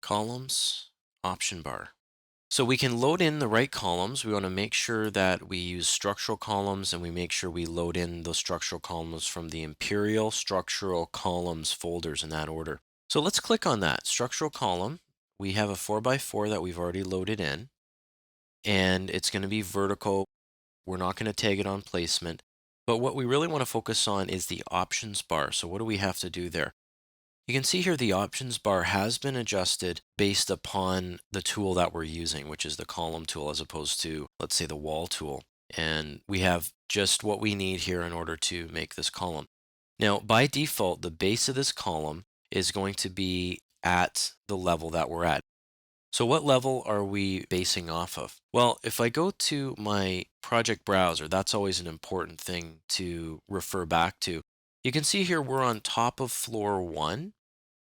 columns, option bar. So we can load in the right columns. We want to make sure that we use structural columns and we make sure we load in those structural columns from the Imperial Structural Columns folders in that order. So let's click on that structural column. We have a 4x4 that we've already loaded in, and it's going to be vertical. We're not going to tag it on placement, but what we really want to focus on is the options bar. So what do we have to do there? You can see here the options bar has been adjusted based upon the tool that we're using, which is the column tool as opposed to, let's say, the wall tool. And we have just what we need here in order to make this column. Now, by default, the base of this column is going to be at the level that we're at. So what level are we basing off of? Well, if I go to my project browser, that's always an important thing to refer back to. You can see here we're on top of floor 1,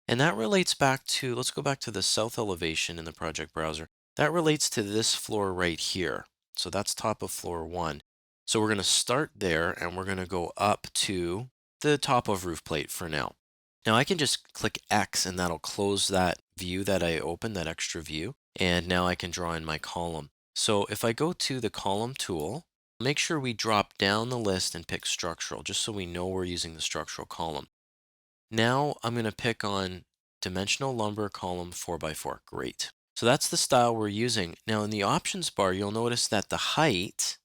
and that relates back to, let's go back to the south elevation in the project browser. That relates to this floor right here. So that's top of floor 1. So we're going to start there and we're going to go up to the top of roof plate for now. Now I can just click X and that'll close that view that I opened, that extra view. And now I can draw in my column. So if I go to the column tool, make sure we drop down the list and pick structural, just so we know we're using the structural column. Now I'm going to pick on dimensional lumber column 4x4. Great. So that's the style we're using. Now in the options bar, you'll notice that the height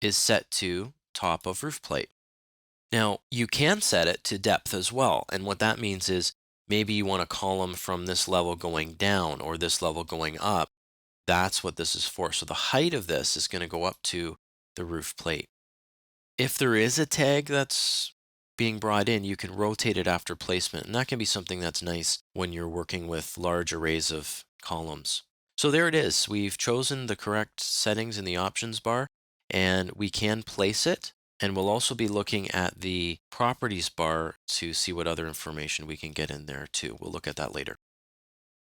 is set to top of roof plate. Now you can set it to depth as well. And what that means is maybe you want a column from this level going down or this level going up. That's what this is for. So the height of this is going to go up to the roof plate. If there is a tag that's being brought in, you can rotate it after placement, and that can be something that's nice when you're working with large arrays of columns. So there it is. We've chosen the correct settings in the options bar, and we can place it. And we'll also be looking at the properties bar to see what other information we can get in there too. We'll look at that later.